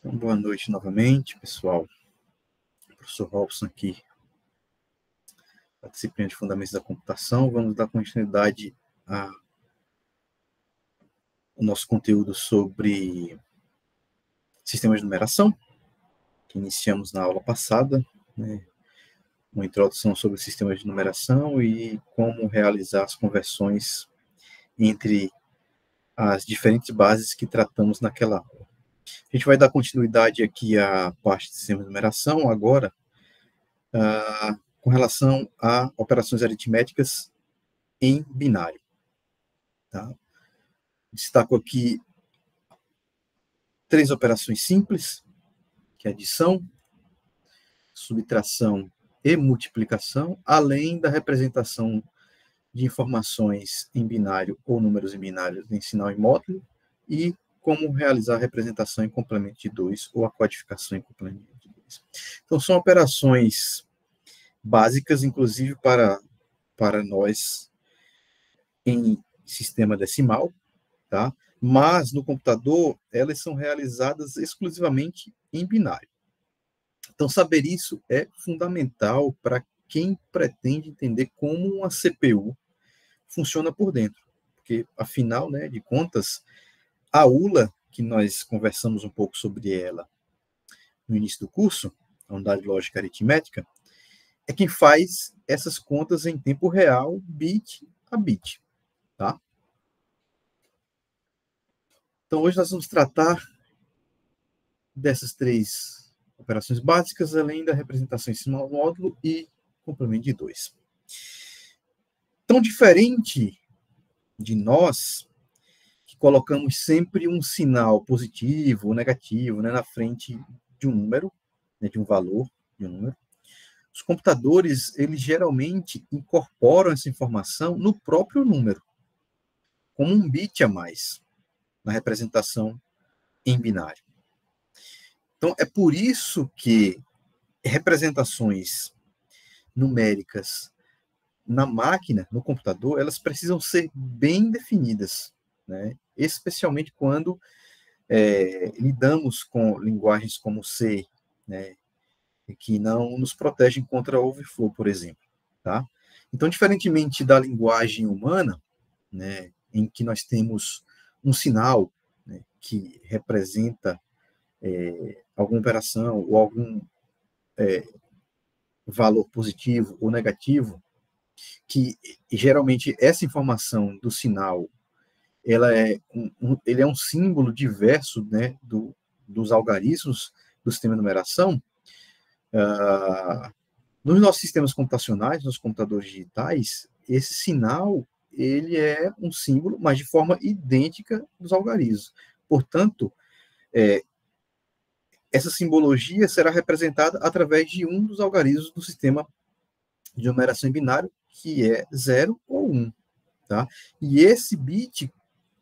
Então, boa noite novamente, pessoal. Professor Robson aqui, da disciplina de Fundamentos da Computação. Vamos dar continuidade ao nosso conteúdo sobre sistemas de numeração, que iniciamos na aula passada, né? Uma introdução sobre sistemas de numeração e como realizar as conversões entre as diferentes bases que tratamos naquela aula. A gente vai dar continuidade aqui à parte de sistemas de numeração agora, com relação a operações aritméticas em binário. Tá? Destaco aqui 3 operações simples, que é adição, subtração e multiplicação, além da representação de informações em binário ou números em binário em sinal e módulo, e como realizar a representação em complemento de 2 ou a codificação em complemento de 2. Então, são operações básicas, inclusive para nós em sistema decimal, tá? Mas no computador elas são realizadas exclusivamente em binário. Então, saber isso é fundamental para quem pretende entender como uma CPU funciona por dentro. Porque, afinal, né, de contas, a ULA, que nós conversamos um pouco sobre ela no início do curso, a unidade lógica aritmética, é quem faz essas contas em tempo real, bit a bit. Tá? Então, hoje nós vamos tratar dessas 3 operações básicas, além da representação em sinal módulo e complemento de 2. Tão diferente de nós, que colocamos sempre um sinal positivo ou negativo, né, na frente de um número, né, de um valor de um número, os computadores, eles geralmente incorporam essa informação no próprio número, como um bit a mais, na representação em binário. Então, é por isso que representações numéricas na máquina, no computador, elas precisam ser bem definidas, né? Especialmente quando lidamos com linguagens como C, né? Que não nos protegem contra overflow, por exemplo. Tá? Então, diferentemente da linguagem humana, né, em que nós temos um sinal, né, que representa alguma operação ou algum valor positivo ou negativo, que geralmente essa informação do sinal ele é um símbolo diverso, né, dos algarismos do sistema de numeração. Nos nossos sistemas computacionais, nos computadores digitais, esse sinal ele é um símbolo, mas de forma idêntica dos algarismos. Portanto, essa simbologia será representada através de um dos algarismos do sistema de numeração em binário, que é 0 ou 1. Tá? E esse bit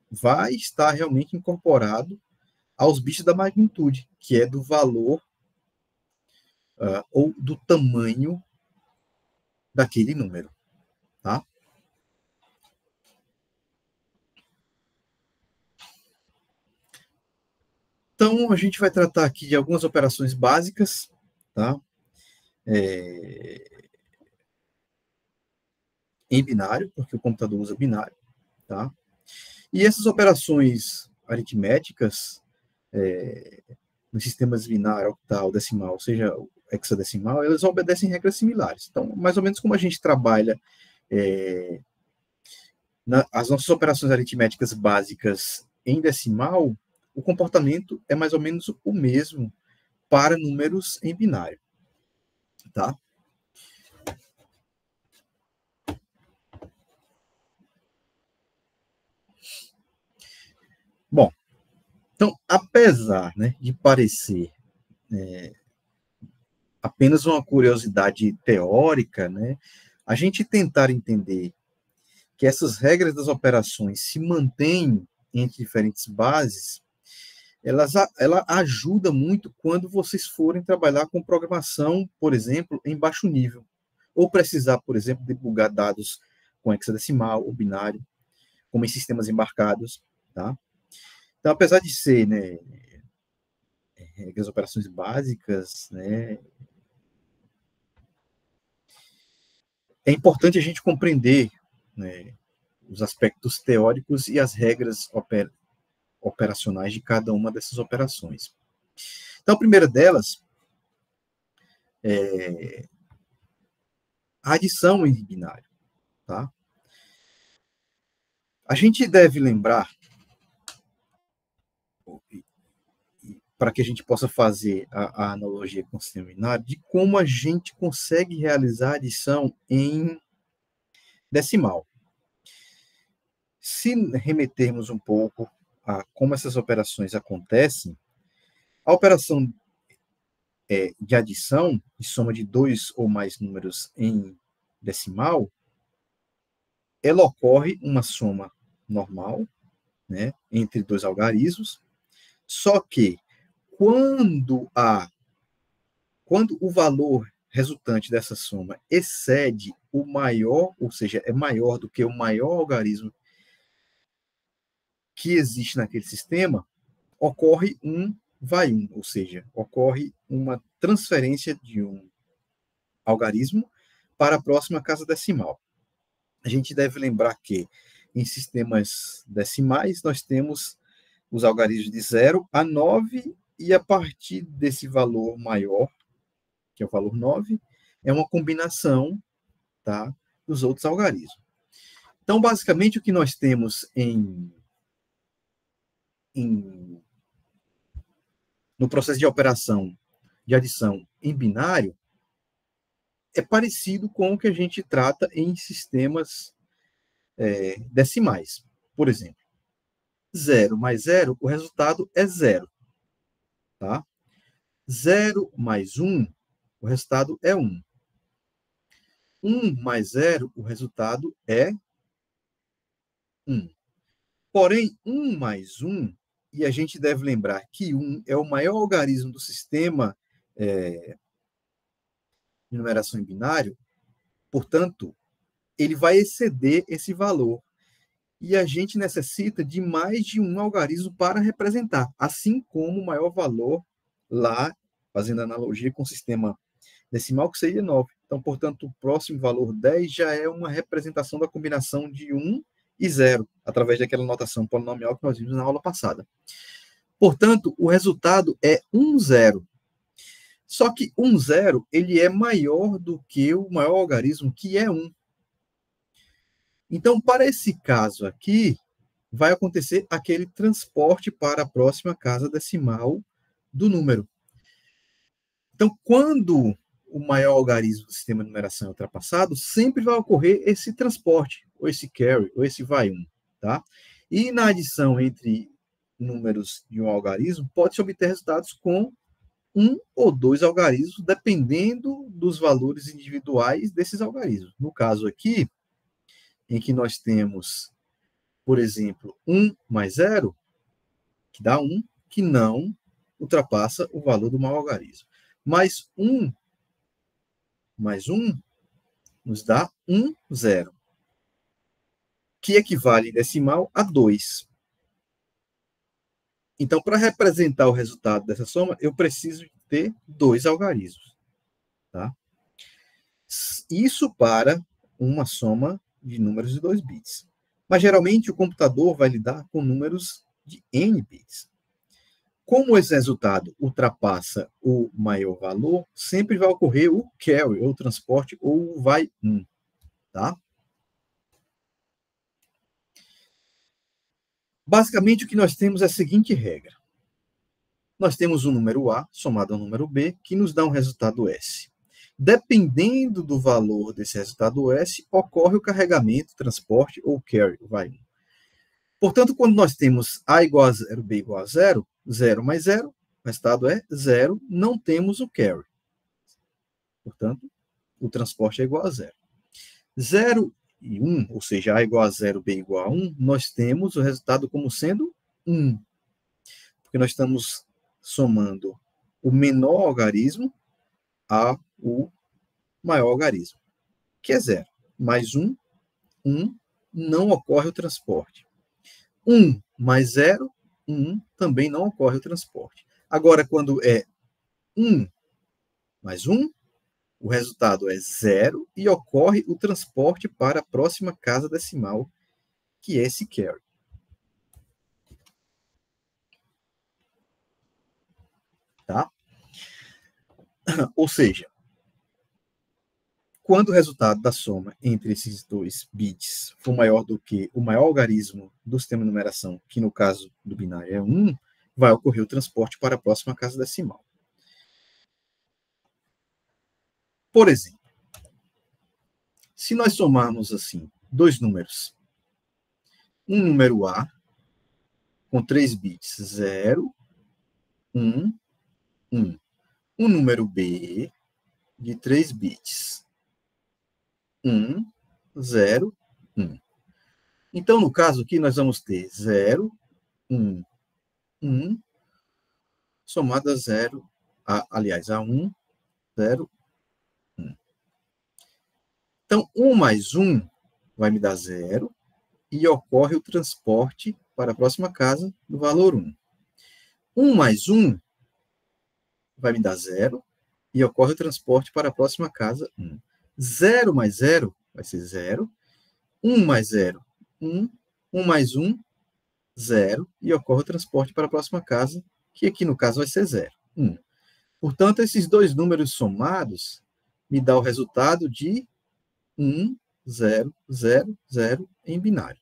vai estar realmente incorporado aos bits da magnitude, que é do valor ou do tamanho daquele número. Tá? Então, a gente vai tratar aqui de algumas operações básicas, tá? Em binário, porque o computador usa binário. Tá? E essas operações aritméticas, nos sistemas binário, octal, decimal, ou seja, hexadecimal, elas obedecem regras similares. Então, mais ou menos como a gente trabalha as nossas operações aritméticas básicas em decimal, o comportamento é mais ou menos o mesmo para números em binário. Tá? Bom, então, apesar, né, de parecer apenas uma curiosidade teórica, né, a gente tentar entender que essas regras das operações se mantêm entre diferentes bases, ela ajuda muito quando vocês forem trabalhar com programação, por exemplo, em baixo nível, ou precisar, por exemplo, debugar dados com hexadecimal ou binário, como em sistemas embarcados. Tá? Então, apesar de ser, né, regras, operações básicas, né, é importante a gente compreender, né, os aspectos teóricos e as regras operacionais de cada uma dessas operações. Então, a primeira delas é a adição em binário. Tá? A gente deve lembrar, para que a gente possa fazer a analogia com o sistema binário, de como a gente consegue realizar a adição em decimal. Se remetermos um pouco a como essas operações acontecem, a operação de adição, de soma de dois ou mais números em decimal, ela ocorre uma soma normal, né, entre dois algarismos, só que quando o valor resultante dessa soma excede o maior, ou seja, é maior do que o maior algarismo que existe naquele sistema, ocorre um vai um, ou seja, ocorre uma transferência de um algarismo para a próxima casa decimal. A gente deve lembrar que em sistemas decimais nós temos os algarismos de 0 a 9, e a partir desse valor maior, que é o valor 9, é uma combinação, tá, dos outros algarismos. Então, basicamente, o que nós temos no processo de operação de adição em binário é parecido com o que a gente trata em sistemas decimais. Por exemplo, 0 mais 0, o resultado é 0. Tá? 0 mais 1, o resultado é 1. 1 mais 0, o resultado é 1. Porém, 1 mais 1, e a gente deve lembrar que 1 é o maior algarismo do sistema de numeração em binário, portanto, ele vai exceder esse valor. E a gente necessita de mais de um algarismo para representar, assim como o maior valor lá, fazendo analogia com o sistema decimal, que seria 9. Então, portanto, o próximo valor 10 já é uma representação da combinação de 1 e 0, através daquela notação polinomial que nós vimos na aula passada. Portanto, o resultado é 1, 0. Só que 1, 0, ele é maior do que o maior algarismo, que é 1. Então, para esse caso aqui, vai acontecer aquele transporte para a próxima casa decimal do número. Então, quando o maior algarismo do sistema de numeração é ultrapassado, sempre vai ocorrer esse transporte, ou esse carry, ou esse vai um, tá? E na adição entre números de um algarismo, pode-se obter resultados com um ou dois algarismos, dependendo dos valores individuais desses algarismos. No caso aqui, em que nós temos, por exemplo, 1 mais 0, que dá 1, que não ultrapassa o valor do maior algarismo. Mas 1 mais 1 nos dá 1, 0, que equivale em decimal a 2. Então, para representar o resultado dessa soma, eu preciso ter dois algarismos. Tá? Isso para uma soma de números de 2 bits. Mas, geralmente, o computador vai lidar com números de n bits. Como esse resultado ultrapassa o maior valor, sempre vai ocorrer o carry, ou o transporte, ou o vai 1. Tá? Basicamente, o que nós temos é a seguinte regra. Nós temos um número A somado ao número B, que nos dá um resultado S. Dependendo do valor desse resultado S, ocorre o carregamento, transporte ou carry, vai 1. Portanto, quando nós temos A igual a 0, B igual a 0, 0 mais 0, o resultado é 0, não temos o carry. Portanto, o transporte é igual a 0. 0 e 1, ou seja, A igual a 0, B igual a 1, nós temos o resultado como sendo 1. Porque nós estamos somando o menor algarismo ao maior algarismo, que é 0. Mais 1, 1, não ocorre o transporte. 1 mais 0, 1, também não ocorre o transporte. Agora, quando é 1 mais 1, o resultado é 0 e ocorre o transporte para a próxima casa decimal, que é esse carry. Tá? Ou seja, quando o resultado da soma entre esses dois bits for maior do que o maior algarismo do sistema de numeração, que no caso do binário é 1, vai ocorrer o transporte para a próxima casa decimal. Por exemplo, se nós somarmos assim dois números, um número A com 3 bits, 0, 1, 1. Um número B de 3 bits, 1, 0, 1. Então, no caso aqui, nós vamos ter 0, 1, 1, somado a 0, aliás, a 1, 0, 1. Então, 1 mais 1 vai me dar 0 e ocorre o transporte para a próxima casa do valor 1. 1 mais 1 vai me dar 0 e ocorre o transporte para a próxima casa 1. 0 mais 0 vai ser 0. 1 mais 0, 1. 1 mais 1, 0. E ocorre o transporte para a próxima casa, que aqui no caso vai ser 0. 1. Portanto, esses dois números somados me dá o resultado de 1, 0, 0, 0 em binário.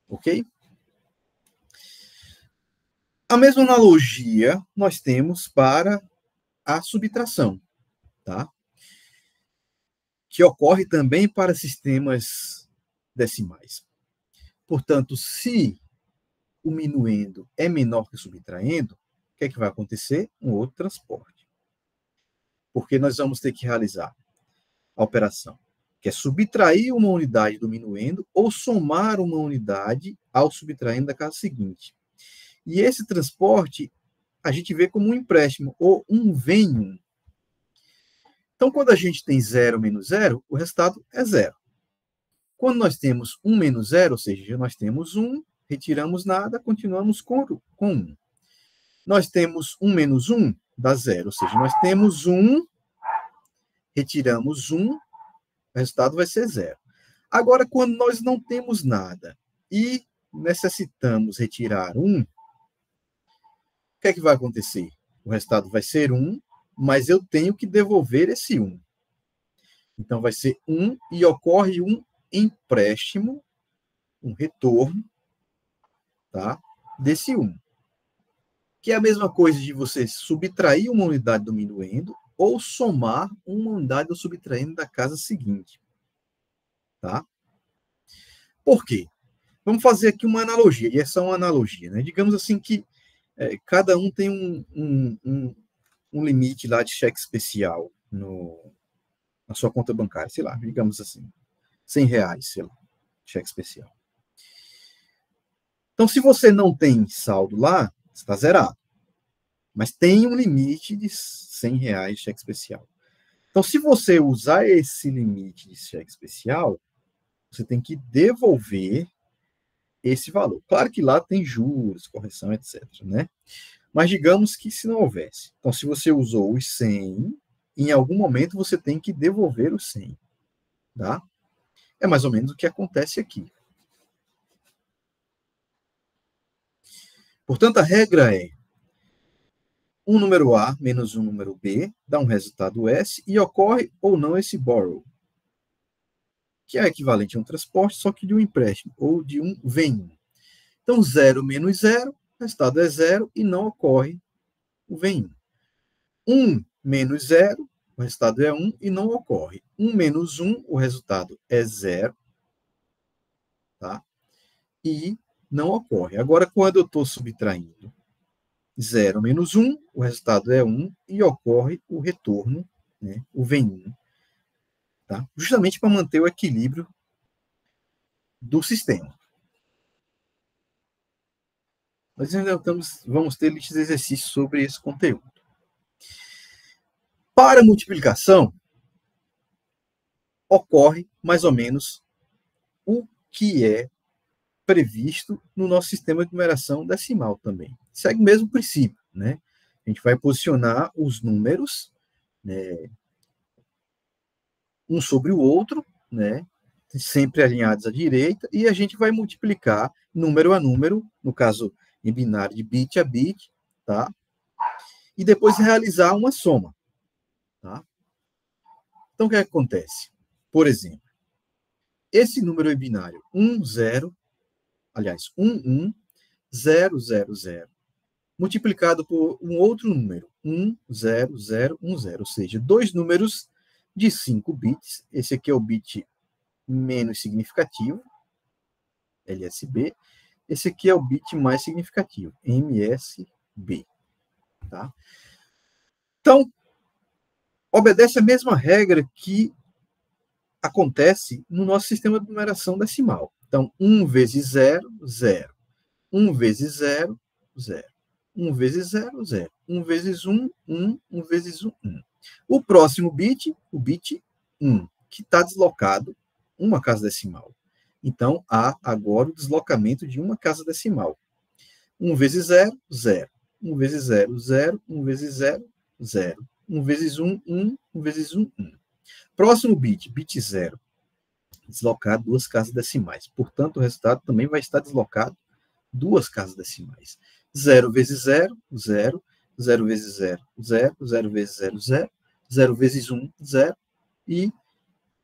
Ok? A mesma analogia nós temos para a subtração, tá? Que ocorre também para sistemas decimais. Portanto, se o minuendo é menor que o subtraendo, o que é que vai acontecer? Um outro transporte. Porque nós vamos ter que realizar a operação, que é subtrair uma unidade do minuendo ou somar uma unidade ao subtraendo da casa seguinte. E esse transporte a gente vê como um empréstimo, ou um vem-um. Então, quando a gente tem 0 menos 0, o resultado é 0. Quando nós temos 1 menos 0, ou seja, nós temos 1, retiramos nada, continuamos com 1. Nós temos 1 menos 1, dá 0, ou seja, nós temos 1, retiramos 1, o resultado vai ser 0. Agora, quando nós não temos nada e necessitamos retirar 1, o que é que vai acontecer? O resultado vai ser 1, mas eu tenho que devolver esse 1. Então, vai ser 1 e ocorre um empréstimo, um retorno, tá? Desse 1. Que é a mesma coisa de você subtrair uma unidade do minuendo ou somar uma unidade do subtraendo da casa seguinte. Tá? Por quê? Vamos fazer aqui uma analogia, e essa é uma analogia, né? Digamos assim que cada um tem um limite lá de cheque especial na sua conta bancária, sei lá, digamos assim, R$100, sei lá, cheque especial. Então, se você não tem saldo lá, está zerado. Mas tem um limite de R$100 de cheque especial. Então, se você usar esse limite de cheque especial, você tem que devolver esse valor. Claro que lá tem juros, correção, etc. Né? Mas digamos que se não houvesse. Então, se você usou os 100, em algum momento você tem que devolver os 100. Tá? É mais ou menos o que acontece aqui. Portanto, a regra é um número A menos um número B dá um resultado S e ocorre ou não esse borrow, que é equivalente a um transporte, só que de um empréstimo, ou de um vem. Então, 0 menos 0, o resultado é 0 e não ocorre o vem. 1 menos 0, o resultado é 1 e não ocorre. 1 menos 1, o resultado é 0, tá? E não ocorre. Agora, quando eu estou subtraindo 0 menos 1, o resultado é 1 e ocorre o retorno, né, o vem. Tá? Justamente para manter o equilíbrio do sistema. Nós ainda vamos ter listas de exercícios sobre esse conteúdo. Para multiplicação, ocorre mais ou menos o que é previsto no nosso sistema de numeração decimal também. Segue o mesmo princípio, né? A gente vai posicionar os números, né, um sobre o outro, né, sempre alinhados à direita, e a gente vai multiplicar número a número, no caso em binário de bit a bit, tá? E depois realizar uma soma, tá? Então, o que acontece? Por exemplo, esse número é binário 1, 0, aliás, 1, 1, 0, 0, 0, multiplicado por um outro número, 1, 0, 0, 1, 0, ou seja, dois números de 5 bits. Esse aqui é o bit menos significativo, LSB. Esse aqui é o bit mais significativo, MSB. Tá? Então, obedece a mesma regra que acontece no nosso sistema de numeração decimal. Então, 1 vezes 0, 0. 1 vezes 0, 0. 1 vezes 0, 0. 1 vezes 1, 1. 1 vezes 1, 1. O próximo bit, o bit 1, que está deslocado uma casa decimal. Então, há agora o deslocamento de uma casa decimal. 1 vezes 0, 0. 1 vezes 0, 0. 1 vezes 0, 0. 1 vezes 1, 1. 1 vezes 1, 1. Próximo bit, bit 0. Deslocado duas casas decimais. Portanto, o resultado também vai estar deslocado duas casas decimais. 0 vezes 0, 0. 0 vezes 0, 0. 0 vezes 0, 0. 0 vezes 1, 0. E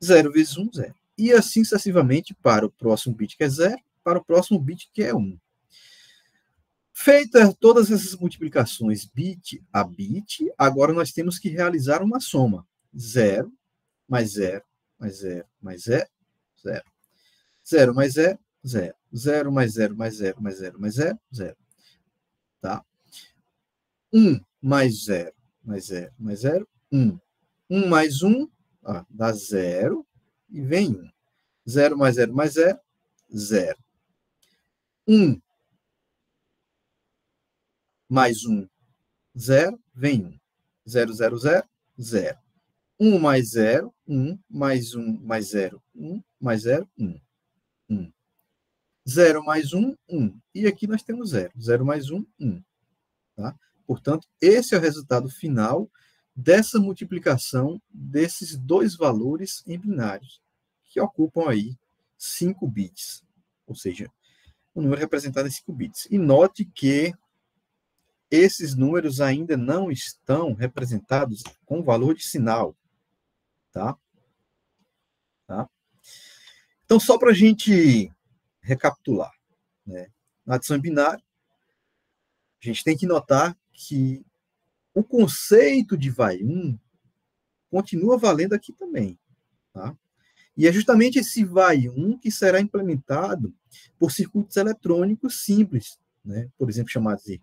0 vezes 1, 0. E assim sucessivamente para o próximo bit que é 0, para o próximo bit que é 1. Feitas todas essas multiplicações bit a bit, agora nós temos que realizar uma soma. 0 mais 0 mais 0 mais 0, 0. 0 mais 0, 0. 0 mais 0 mais 0 mais 0 mais 0, 0. Tá? 1 mais 0 mais 0 mais 0, 1. 1 mais 1, dá 0 e vem 1. 0 mais 0 mais 0, 0. 1 mais 1, 0, vem 1. 0, 0, 0, 0. 1 mais 0, 1, mais 1 mais 0, 1, mais 0, 1. 1. 0 mais 1, 1. E aqui nós temos 0. 0 mais 1, 1. Tá? Portanto, esse é o resultado final dessa multiplicação desses dois valores em binários, que ocupam aí 5 bits. Ou seja, o número representado em 5 bits. E note que esses números ainda não estão representados com valor de sinal. Tá? Tá? Então, só para a gente recapitular, né? Na adição em binário, a gente tem que notar que o conceito de vai 1 continua valendo aqui também. Tá? E é justamente esse vai 1 que será implementado por circuitos eletrônicos simples, né? Por exemplo, chamados de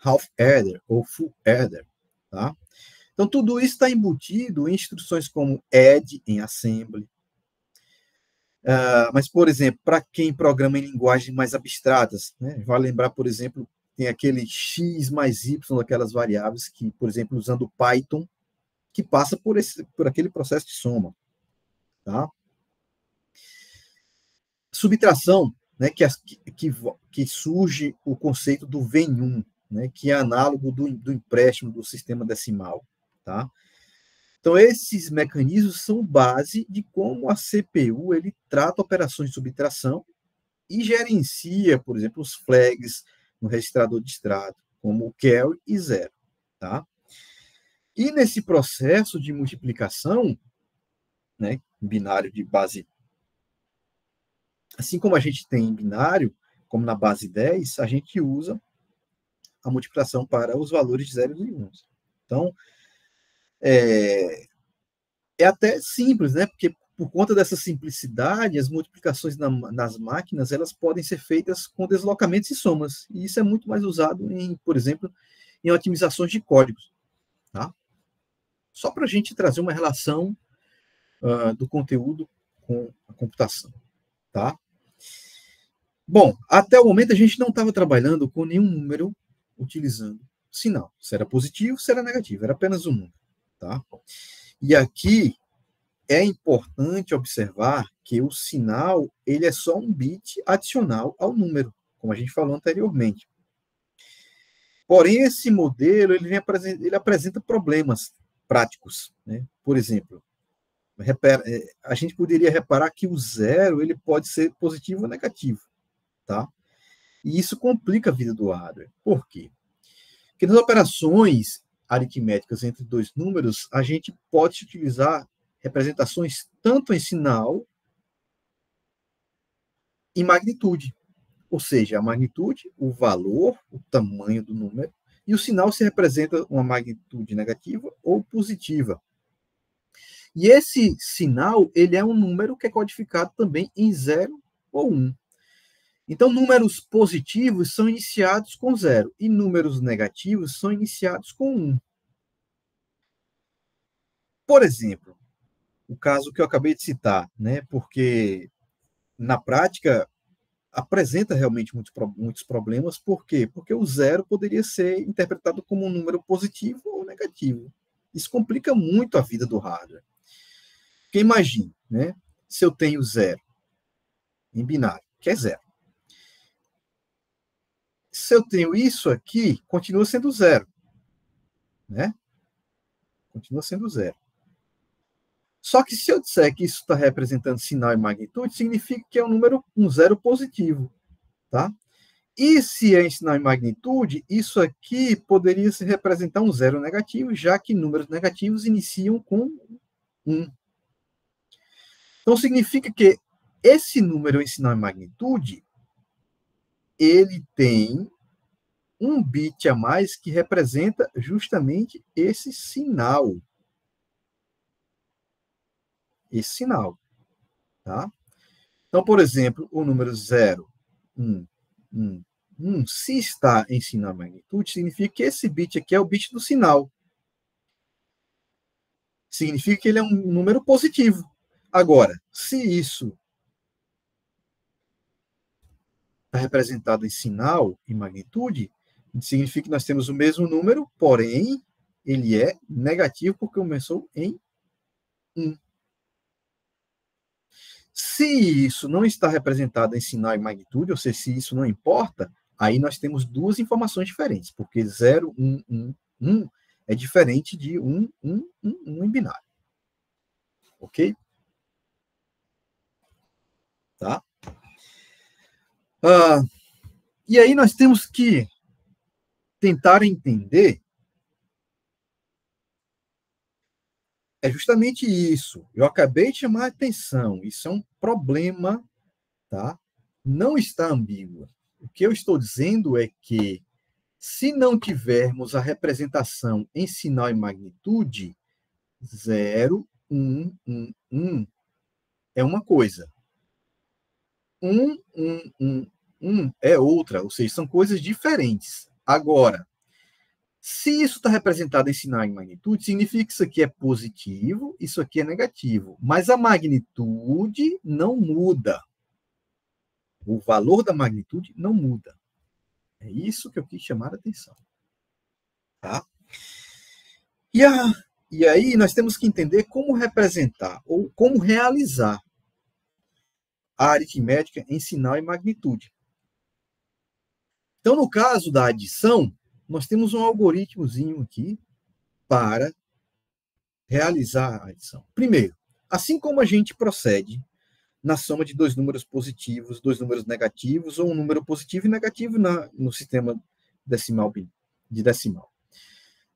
half adder ou full adder. Tá? Então, tudo isso está embutido em instruções como add em assembly. Mas, por exemplo, para quem programa em linguagens mais abstratas, né? Vai lembrar, por exemplo, tem aquele x mais y daquelas variáveis que, por exemplo, usando o Python, que passa por aquele processo de soma. Tá? Subtração, né, que surge o conceito do vem 1, né, que é análogo do empréstimo do sistema decimal. Tá? Então, esses mecanismos são base de como a CPU ele trata operações de subtração e gerencia, por exemplo, os flags no registrador de extrato, como o carry e zero. Tá? E nesse processo de multiplicação, né, binário de base, assim como a gente tem em binário, como na base 10, a gente usa a multiplicação para os valores de 0 e 1. Então, é até simples, né? Porque por conta dessa simplicidade, as multiplicações nas máquinas elas podem ser feitas com deslocamentos e somas. E isso é muito mais usado em, por exemplo, em otimizações de códigos. Tá? Só para a gente trazer uma relação do conteúdo com a computação. Tá? Bom, até o momento a gente não estava trabalhando com nenhum número utilizando sinal. Se era positivo, se era negativo, era apenas um número. Tá? E aqui é importante observar que o sinal ele é só um bit adicional ao número, como a gente falou anteriormente. Porém, esse modelo ele apresenta problemas práticos, né? Por exemplo, a gente poderia reparar que o zero ele pode ser positivo ou negativo, tá? E isso complica a vida do hardware. Por quê? Porque nas operações aritméticas entre dois números, a gente pode utilizar representações tanto em sinal e magnitude. Ou seja, a magnitude, o valor, o tamanho do número, e o sinal se representa uma magnitude negativa ou positiva. E esse sinal, ele é um número que é codificado também em 0 ou 1. Então, números positivos são iniciados com 0 e números negativos são iniciados com 1. Por exemplo, o caso que eu acabei de citar, né? Porque na prática apresenta realmente muitos problemas. Por quê? Porque o zero poderia ser interpretado como um número positivo ou negativo. Isso complica muito a vida do hardware. Porque imagine, né? Se eu tenho zero em binário, que é zero. Se eu tenho isso aqui, continua sendo zero, né? Continua sendo zero. Só que se eu disser que isso está representando sinal e magnitude, significa que é um zero positivo, tá? E se é em sinal e magnitude, isso aqui poderia se representar um zero negativo, já que números negativos iniciam com 1. Então, significa que esse número em sinal e magnitude, ele tem um bit a mais que representa justamente esse sinal. Esse sinal, tá? Então, por exemplo, o número 0, 1, 1, 1, se está em sinal e magnitude, significa que esse bit aqui é o bit do sinal. Significa que ele é um número positivo. Agora, se isso está representado em sinal e magnitude, significa que nós temos o mesmo número, porém, ele é negativo porque começou em 1. Se isso não está representado em sinal e magnitude, ou seja, se isso não importa, aí nós temos duas informações diferentes, porque 0, 1, 1, 1 é diferente de 1, 1, 1, 1 em binário. Ok? Tá? E aí nós temos que tentar entender justamente isso. Eu acabei de chamar a atenção. Isso é um problema, tá? Não está ambíguo. O que eu estou dizendo é que, se não tivermos a representação em sinal e magnitude, 0, 1, 1, 1 é uma coisa. 1, 1, 1, 1 é outra. Ou seja, são coisas diferentes. Agora, se isso está representado em sinal e magnitude, significa que isso aqui é positivo, isso aqui é negativo. Mas a magnitude não muda. O valor da magnitude não muda. É isso que eu quis chamar a atenção. Tá? E aí nós temos que entender como representar ou como realizar a aritmética em sinal e magnitude. Então, no caso da adição, nós temos um algoritmozinho aqui para realizar a adição. Primeiro, assim como a gente procede na soma de dois números positivos, dois números negativos, ou um número positivo e negativo no sistema decimal de decimal.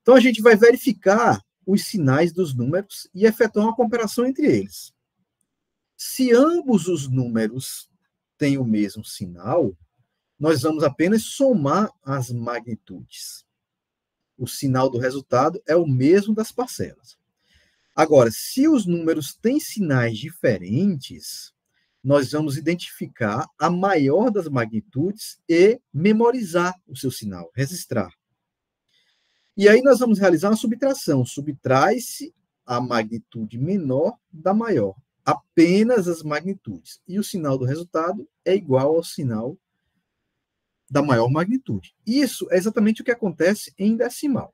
Então, a gente vai verificar os sinais dos números e efetuar uma comparação entre eles. Se ambos os números têm o mesmo sinal, nós vamos apenas somar as magnitudes. O sinal do resultado é o mesmo das parcelas. Agora, se os números têm sinais diferentes, nós vamos identificar a maior das magnitudes e memorizar o seu sinal, registrar. E aí nós vamos realizar uma subtração. Subtrai-se a magnitude menor da maior, apenas as magnitudes. E o sinal do resultado é igual ao sinal da maior magnitude. Isso é exatamente o que acontece em decimal.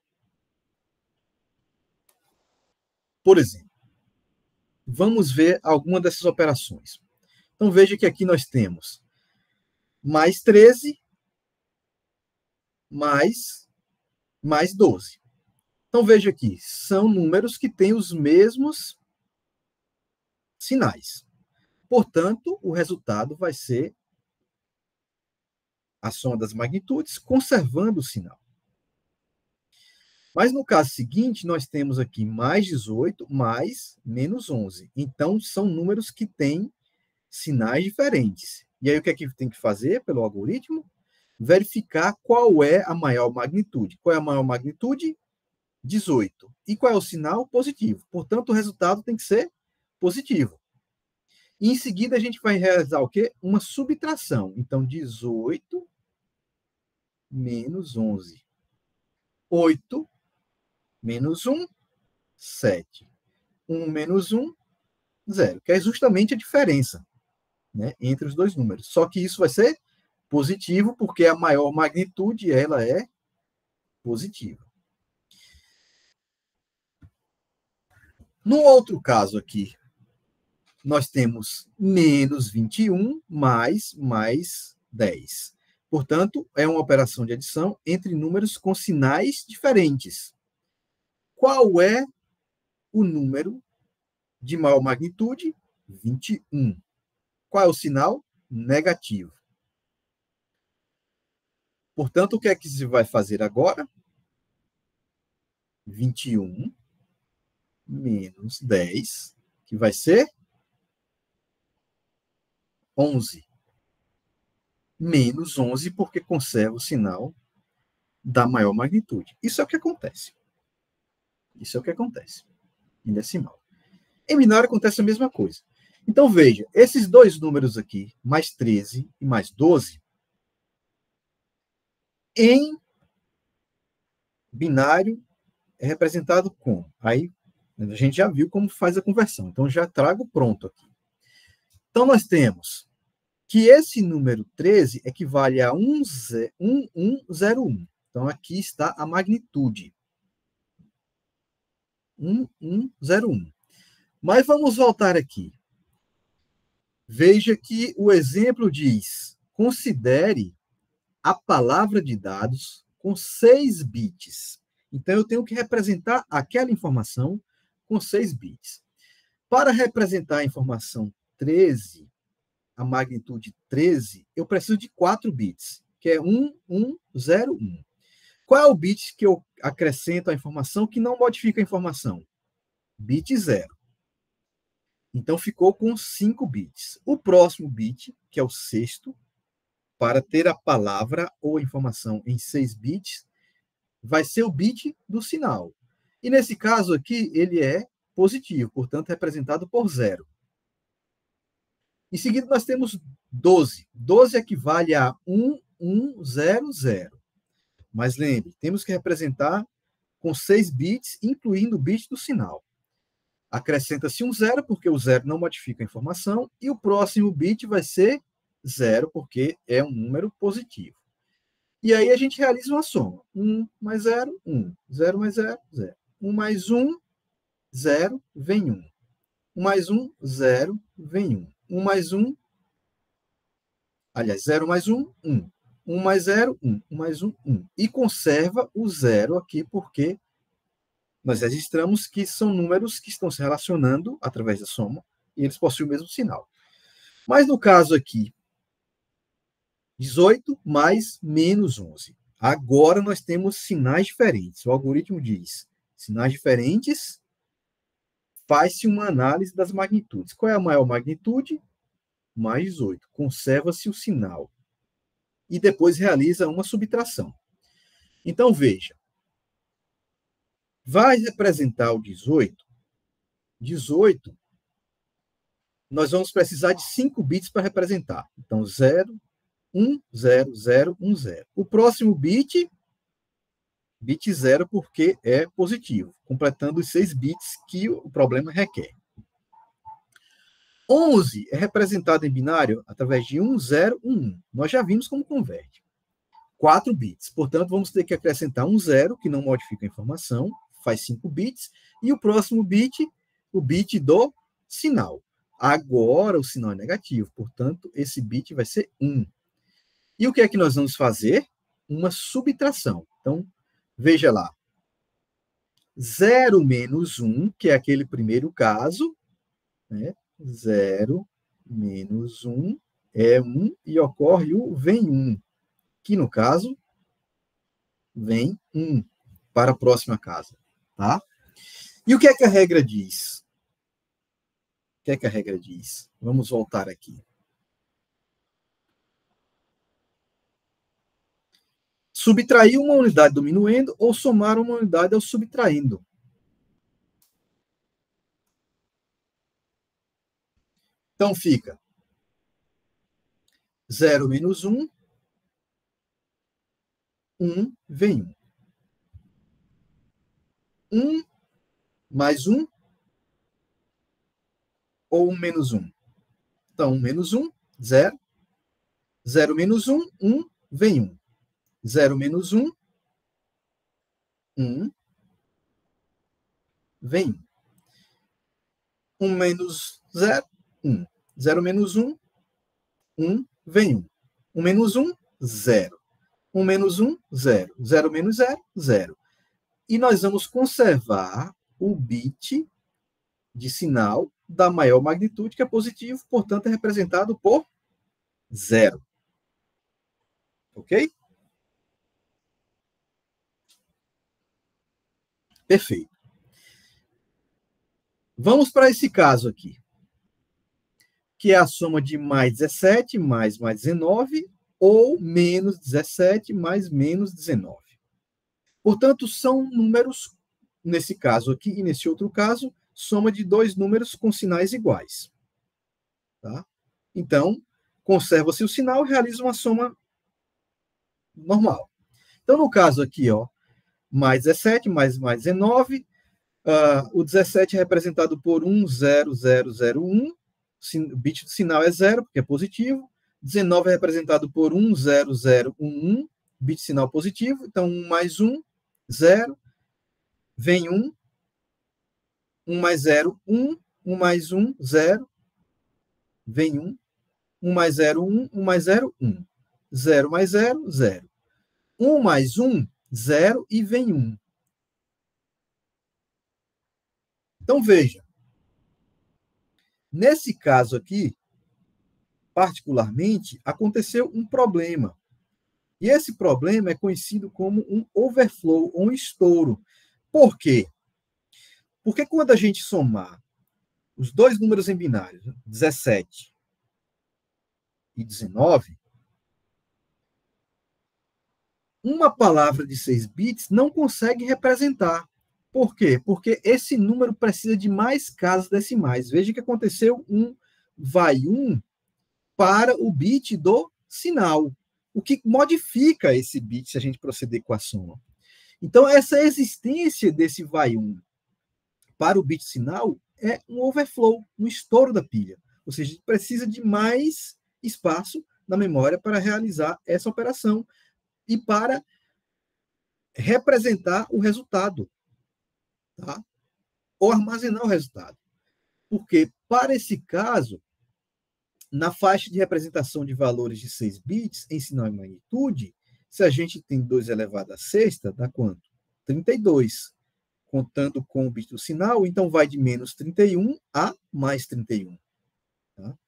Por exemplo, Vamos ver alguma dessas operações. Então, veja que aqui nós temos mais 13, mais 12. Então, veja aqui, são números que têm os mesmos sinais. Portanto, o resultado vai ser a soma das magnitudes, conservando o sinal. Mas no caso seguinte, nós temos aqui mais 18 mais menos 11. Então, são números que têm sinais diferentes. E aí, o que é que tem que fazer pelo algoritmo? Verificar qual é a maior magnitude. Qual é a maior magnitude? 18. E qual é o sinal? Positivo. Portanto, o resultado tem que ser positivo. E em seguida, a gente vai realizar o quê? Uma subtração. Então, 18 menos 11. 8 menos 1, 7. 1 menos 1, 0. Que é justamente a diferença, né, entre os dois números. Só que isso vai ser positivo, porque a maior magnitude ela é positiva. No outro caso aqui, nós temos menos 21 mais 10. Portanto, é uma operação de adição entre números com sinais diferentes. Qual é o número de maior magnitude? 21. Qual é o sinal? Negativo. Portanto, o que é que se vai fazer agora? 21 menos 10, que vai ser 11. Menos 11, porque conserva o sinal da maior magnitude. Isso é o que acontece. Isso é o que acontece em decimal. Em binário acontece a mesma coisa. Então, veja, esses dois números aqui, mais 13 e mais 12, em binário é representado com. Aí, a gente já viu como faz a conversão. Então, já trago pronto aqui. Então, nós temos que esse número 13 equivale a 1101. Então, aqui está a magnitude. 1101. Mas vamos voltar aqui. Veja que o exemplo diz: considere a palavra de dados com 6 bits. Então, eu tenho que representar aquela informação com 6 bits. Para representar a informação 13, a magnitude 13, eu preciso de 4 bits, que é 1101. Qual é o bit que eu acrescento à informação que não modifica a informação? Bit 0. Então, ficou com 5 bits. O próximo bit, que é o sexto, para ter a palavra ou a informação em 6 bits, vai ser o bit do sinal. E nesse caso aqui, ele é positivo, portanto, representado por 0. Em seguida, nós temos 12. 12 equivale a 1100. Mas lembre, temos que representar com 6 bits, incluindo o bit do sinal. Acrescenta-se um 0, porque o 0 não modifica a informação, e o próximo bit vai ser 0, porque é um número positivo. E aí a gente realiza uma soma. 1 mais 0, 1. 0 mais 0, 0. 1 mais 1, 0, vem 1. 1 mais 1, 0, vem 1. 1 mais 1, aliás, 0 mais 1, 1. 1 mais 0, 1. 1 mais 1, 1. E conserva o 0 aqui, porque nós registramos que são números que estão se relacionando através da soma, e eles possuem o mesmo sinal. Mas no caso aqui, 18 mais menos 11. Agora nós temos sinais diferentes. O algoritmo diz, sinais diferentes, faz-se uma análise das magnitudes. Qual é a maior magnitude? Mais 18. Conserva-se o sinal. E depois realiza uma subtração. Então, veja. Vai representar o 18. 18, nós vamos precisar de 5 bits para representar. Então, 0, 1, 0, 0, 1, 0. O próximo bit 0, porque é positivo, completando os 6 bits que o problema requer. 11 é representado em binário através de 1, 0, 1, 1. Nós já vimos como converte. 4 bits. Portanto, vamos ter que acrescentar um 0, que não modifica a informação, faz 5 bits, e o próximo bit, o bit do sinal. Agora o sinal é negativo, portanto, esse bit vai ser 1. E o que é que nós vamos fazer? Uma subtração. Então, veja lá. 0 menos 1, que é aquele primeiro caso, né? 0 menos 1 é 1 e ocorre o vem 1, que no caso vem 1 para a próxima casa. Tá? E o que é que a regra diz? O que é que a regra diz? Vamos voltar aqui. Subtrair uma unidade do minuendo ou somar uma unidade ao subtraindo. Então fica 0 menos 1, 1 vem 1. 1 mais 1 ou 1 menos 1? Então, 1 menos 1, 0. 0 menos 1, 1 vem 1. 0 menos 1, 1 vem 1. 1 menos 0, 1. 0 menos 1, 1 vem 1. 1 menos 1, 0. 1 menos 1, 0. 0 menos 0, 0. E nós vamos conservar o bit de sinal da maior magnitude, que é positivo, portanto, é representado por 0. Ok? Perfeito. Vamos para esse caso aqui, que é a soma de mais 17 mais 19, ou menos 17 mais menos 19. Portanto, são números, nesse caso aqui e nesse outro caso, soma de dois números com sinais iguais. Tá? Então, conserva-se o sinal e realiza uma soma normal. Então, no caso aqui, ó, mais 17 mais 19, o 17 é representado por 10001, o bit do sinal é 0, porque é positivo. 19 é representado por 10011, bit sinal positivo. Então, 1 mais 1, 0. Vem 1. 1 mais 0, 1. 1 mais 1, 0. Vem 1. 1 mais 0, 1. 1 mais 0, 1. 0 mais 0, 0. 1 mais 1, 0 e vem 1. Então, veja. Nesse caso aqui, particularmente, aconteceu um problema. E esse problema é conhecido como um overflow, ou um estouro. Por quê? Porque quando a gente somar os dois números em binários, 17 e 19, uma palavra de 6 bits não consegue representar. Por quê? Porque esse número precisa de mais casas decimais. Veja que aconteceu um vai 1 para o bit do sinal, o que modifica esse bit se a gente proceder com a soma. Então, essa existência desse vai 1 para o bit sinal é um overflow, um estouro da pilha. Ou seja, a gente precisa de mais espaço na memória para realizar essa operação e para representar o resultado, tá? Ou armazenar o resultado. Porque, para esse caso, na faixa de representação de valores de 6 bits, em sinal e magnitude, se a gente tem 2 elevado a sexta, dá quanto? 32. Contando com o bit do sinal, então vai de menos 31 a mais 31. Tá?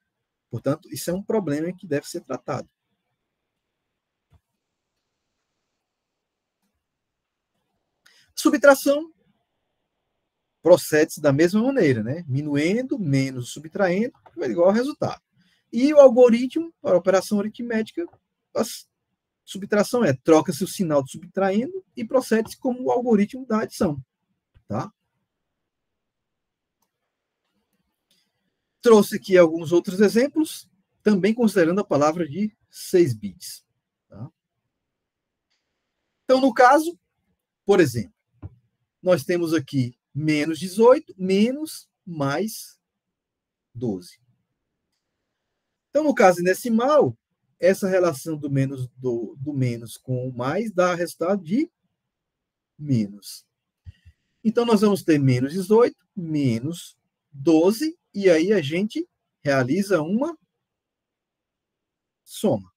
Portanto, isso é um problema que deve ser tratado. Subtração procede-se da mesma maneira, né? Minuendo menos subtraindo é igual ao resultado. E o algoritmo, para a operação aritmética, a subtração é troca-se o sinal de subtraindo e procede-se como o algoritmo da adição. Tá? Trouxe aqui alguns outros exemplos, também considerando a palavra de 6 bits. Tá? Então, no caso, por exemplo, nós temos aqui menos 18, menos mais 12. Então, no caso decimal, essa relação do menos com o mais dá resultado de menos. Então, nós vamos ter menos 18, menos 12 e aí a gente realiza uma soma.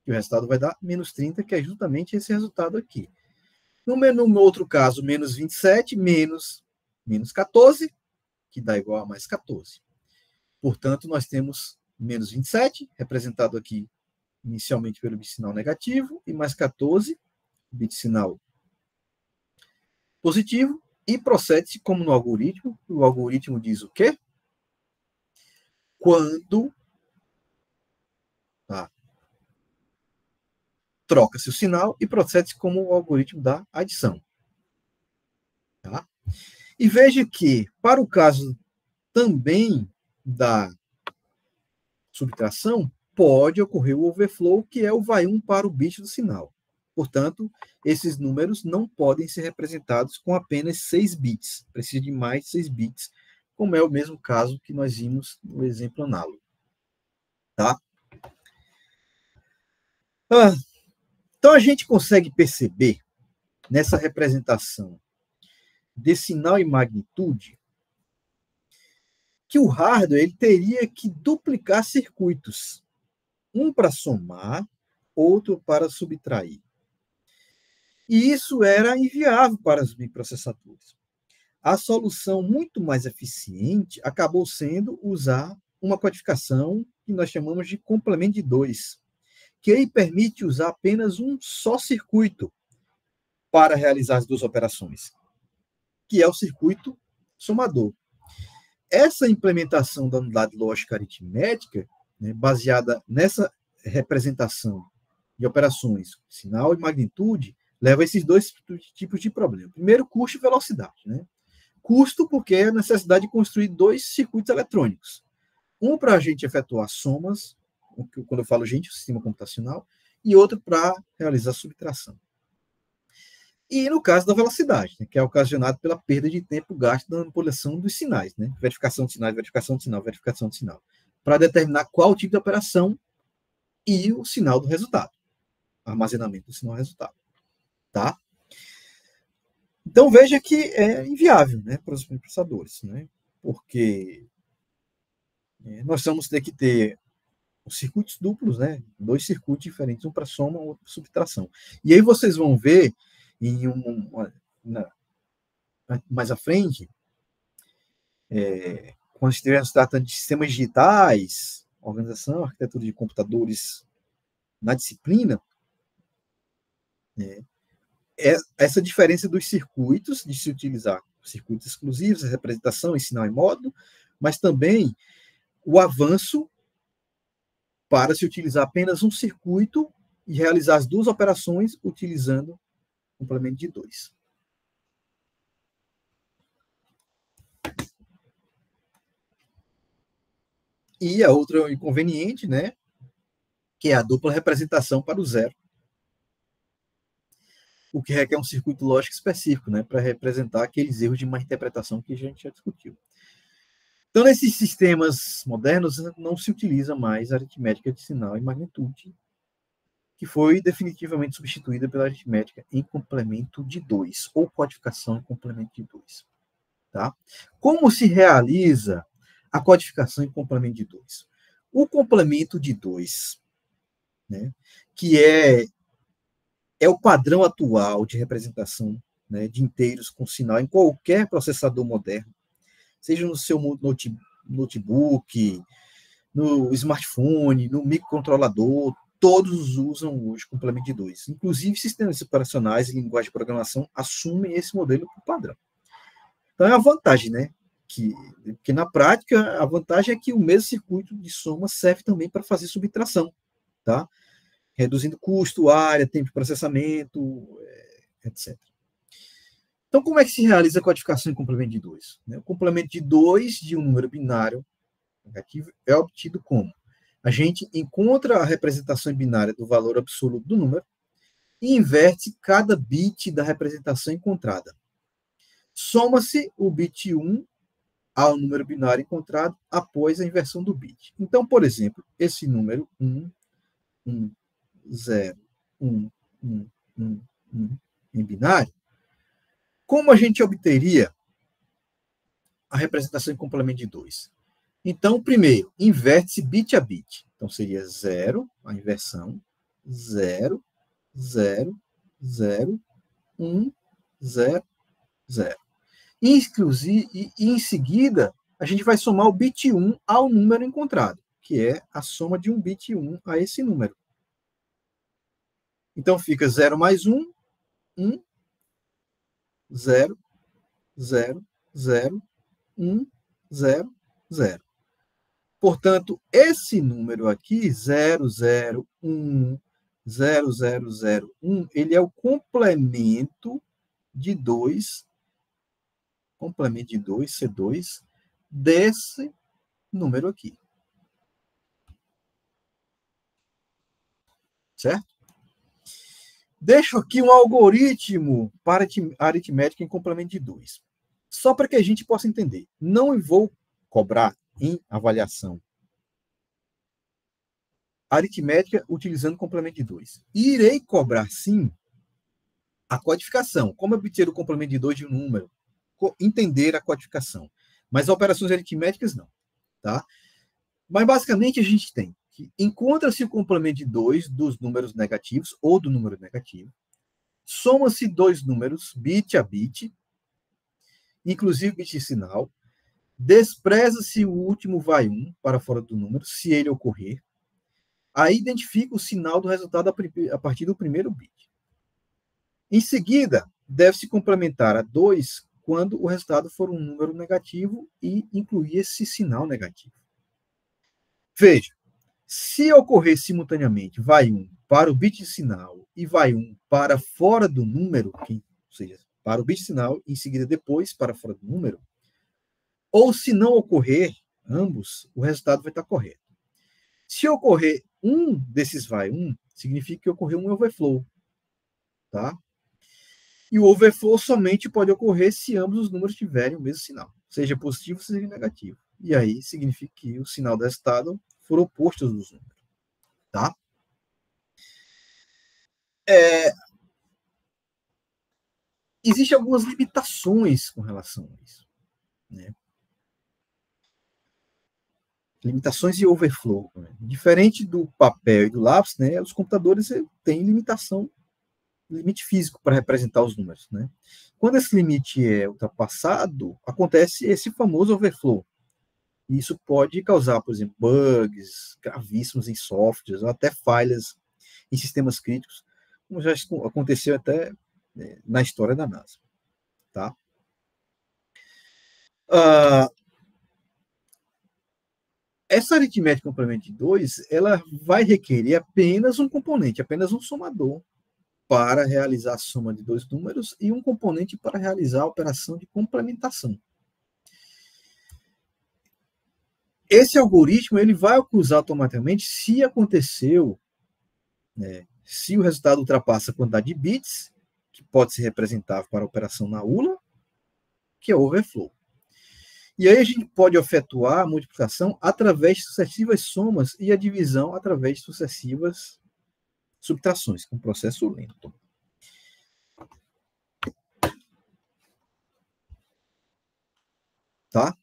E o resultado vai dar menos 30, que é justamente esse resultado aqui. No outro caso, menos 27, menos 14, que dá igual a mais 14. Portanto, nós temos menos 27, representado aqui inicialmente pelo bit sinal negativo, e mais 14, bit sinal positivo, e procede-se como no algoritmo. O algoritmo diz o quê? Quando troca-se o sinal e procede-se como o algoritmo da adição. Tá? E veja que, para o caso também da subtração, pode ocorrer o overflow, que é o vai 1 para o bit do sinal. Portanto, esses números não podem ser representados com apenas 6 bits. Precisa de mais 6 bits, como é o mesmo caso que nós vimos no exemplo análogo. Tá? Então, a gente consegue perceber, nessa representação de sinal e magnitude, que o hardware ele teria que duplicar circuitos. Um para somar, outro para subtrair. E isso era inviável para os microprocessadores. A solução muito mais eficiente acabou sendo usar uma codificação que nós chamamos de complemento de 2, que aí permite usar apenas um só circuito para realizar as duas operações, que é o circuito somador. Essa implementação da unidade lógica aritmética, né, baseada nessa representação de operações, sinal e magnitude, leva a esses dois tipos de problema. Primeiro, custo e velocidade. Né? Custo, porque é a necessidade de construir dois circuitos eletrônicos. Um para a gente efetuar somas, quando eu falo gente, o sistema computacional, e outro para realizar subtração. E no caso da velocidade, né, que é ocasionado pela perda de tempo gasto na manipulação dos sinais, né? Verificação de sinais, verificação de sinal, verificação de sinal, para determinar qual tipo de operação e o sinal do resultado, armazenamento do sinal do resultado. Tá? Então veja que é inviável, né, para os processadores, né? Porque nós vamos ter que ter os circuitos duplos, né? Dois circuitos diferentes, um para soma, outro para subtração. E aí vocês vão ver mais à frente, quando estivermos tratando de sistemas digitais, organização, arquitetura de computadores na disciplina, essa diferença dos circuitos, de se utilizar circuitos exclusivos, representação em sinal e módulo, mas também o avanço para se utilizar apenas um circuito e realizar as duas operações utilizando complemento de 2. E a outra inconveniente, né, que é a dupla representação para o zero, o que requer um circuito lógico específico, né, para representar aqueles erros de má interpretação que a gente já discutiu. Então, nesses sistemas modernos, não se utiliza mais a aritmética de sinal e magnitude, que foi definitivamente substituída pela aritmética em complemento de 2, ou codificação em complemento de 2. Tá? Como se realiza a codificação em complemento de 2? O complemento de 2, né, que é o padrão atual de representação, né, de inteiros com sinal em qualquer processador moderno, seja no seu notebook, no smartphone, no microcontrolador, todos usam hoje complemento de 2. Inclusive, sistemas operacionais e linguagem de programação assumem esse modelo por padrão. Então, é a vantagem, né? Que na prática, a vantagem é que o mesmo circuito de soma serve também para fazer subtração, tá? Reduzindo custo, área, tempo de processamento, etc. Então, como é que se realiza a codificação em complemento de 2? O complemento de 2 de um número binário negativo é obtido como? A gente encontra a representação binária do valor absoluto do número e inverte cada bit da representação encontrada. Soma-se o bit 1 ao número binário encontrado após a inversão do bit. Então, por exemplo, esse número 1, 1, 0, 1, 1, 1, 1 em binário, como a gente obteria a representação em complemento de 2? Então, primeiro, inverte-se bit a bit. Então, seria 0, a inversão, 0, 0, 0, 1, 0, 0. Inclusive, e em seguida, a gente vai somar o bit 1 ao número encontrado, que é a soma de um bit 1 a esse número. Então, fica 0 mais 1, 1, 0, 0, 0, 1, 0, 0. Portanto, esse número aqui, 001, 0001, ele é o complemento de 2, C2, desse número aqui. Certo? Deixo aqui um algoritmo para aritmética em complemento de 2. Só para que a gente possa entender. Não vou cobrar em avaliação aritmética utilizando complemento de 2. Irei cobrar, sim, a codificação. Como obter o complemento de 2 de um número? Entender a codificação. Mas operações aritméticas, não. Tá? Mas, basicamente, a gente tem que encontra-se o complemento de 2 dos números negativos ou do número negativo. Soma-se dois números, bit a bit, inclusive bit de sinal. Despreza-se o último vai 1 para fora do número, se ele ocorrer. Aí identifica o sinal do resultado a partir do primeiro bit. Em seguida, deve-se complementar a 2 quando o resultado for um número negativo e incluir esse sinal negativo. Veja, se ocorrer simultaneamente vai 1 para o bit de sinal e vai 1 para fora do número, ou seja, para o bit de sinal e em seguida depois para fora do número, ou se não ocorrer ambos, o resultado vai estar correto. Se ocorrer um desses vai 1, significa que ocorreu um overflow. Tá? E o overflow somente pode ocorrer se ambos os números tiverem o mesmo sinal, seja positivo, seja negativo. E aí significa que o sinal do resultado for oposto dos números. Tá? Existem algumas limitações com relação a isso. Né? Limitações de overflow. Né? Diferente do papel e do lápis, né, os computadores têm limite físico para representar os números. Né? Quando esse limite é ultrapassado, acontece esse famoso overflow. E isso pode causar, por exemplo, bugs gravíssimos em softwares, ou até falhas em sistemas críticos, como já aconteceu até na história da NASA. Tá? Essa aritmética complemento de 2, ela vai requerer apenas um componente, apenas um somador, para realizar a soma de dois números e um componente para realizar a operação de complementação. Esse algoritmo ele vai acusar automaticamente se aconteceu, se o resultado ultrapassa a quantidade de bits, que pode ser representável para a operação na ULA, que é o overflow. E aí a gente pode efetuar a multiplicação através de sucessivas somas e a divisão através de sucessivas subtrações, que é um processo lento. Tá?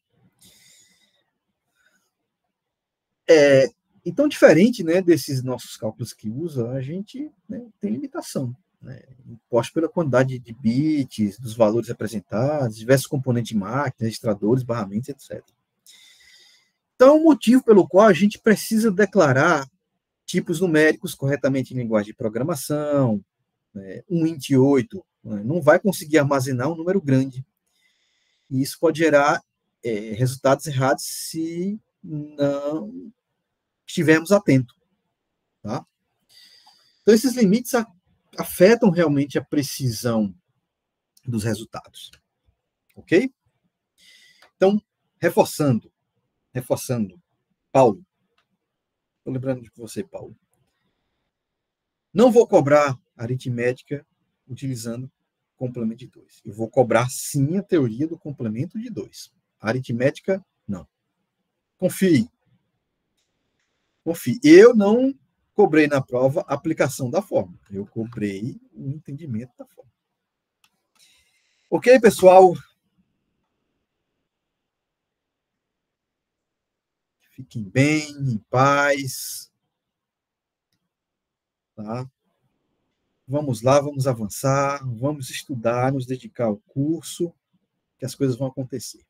Então, diferente, né, desses nossos cálculos que usa, a gente, né, tem limitação. Né, imposto pela quantidade de bits, dos valores representados, diversos componentes de máquina, registradores, barramentos, etc. Então, o motivo pelo qual a gente precisa declarar tipos numéricos corretamente em linguagem de programação, né, um int 8, né, não vai conseguir armazenar um número grande. E isso pode gerar resultados errados se não estivermos atentos. Tá? Então, esses limites afetam realmente a precisão dos resultados. Ok? Então, reforçando, Paulo, estou lembrando de você, Paulo, não vou cobrar aritmética utilizando complemento de 2. Eu vou cobrar, sim, a teoria do complemento de 2. Aritmética, não. Confie. Eu não cobrei na prova a aplicação da fórmula. Eu cobrei o entendimento da fórmula. Ok, pessoal? Fiquem bem, em paz. Tá? Vamos lá, vamos avançar, vamos estudar, nos dedicar ao curso, que as coisas vão acontecer.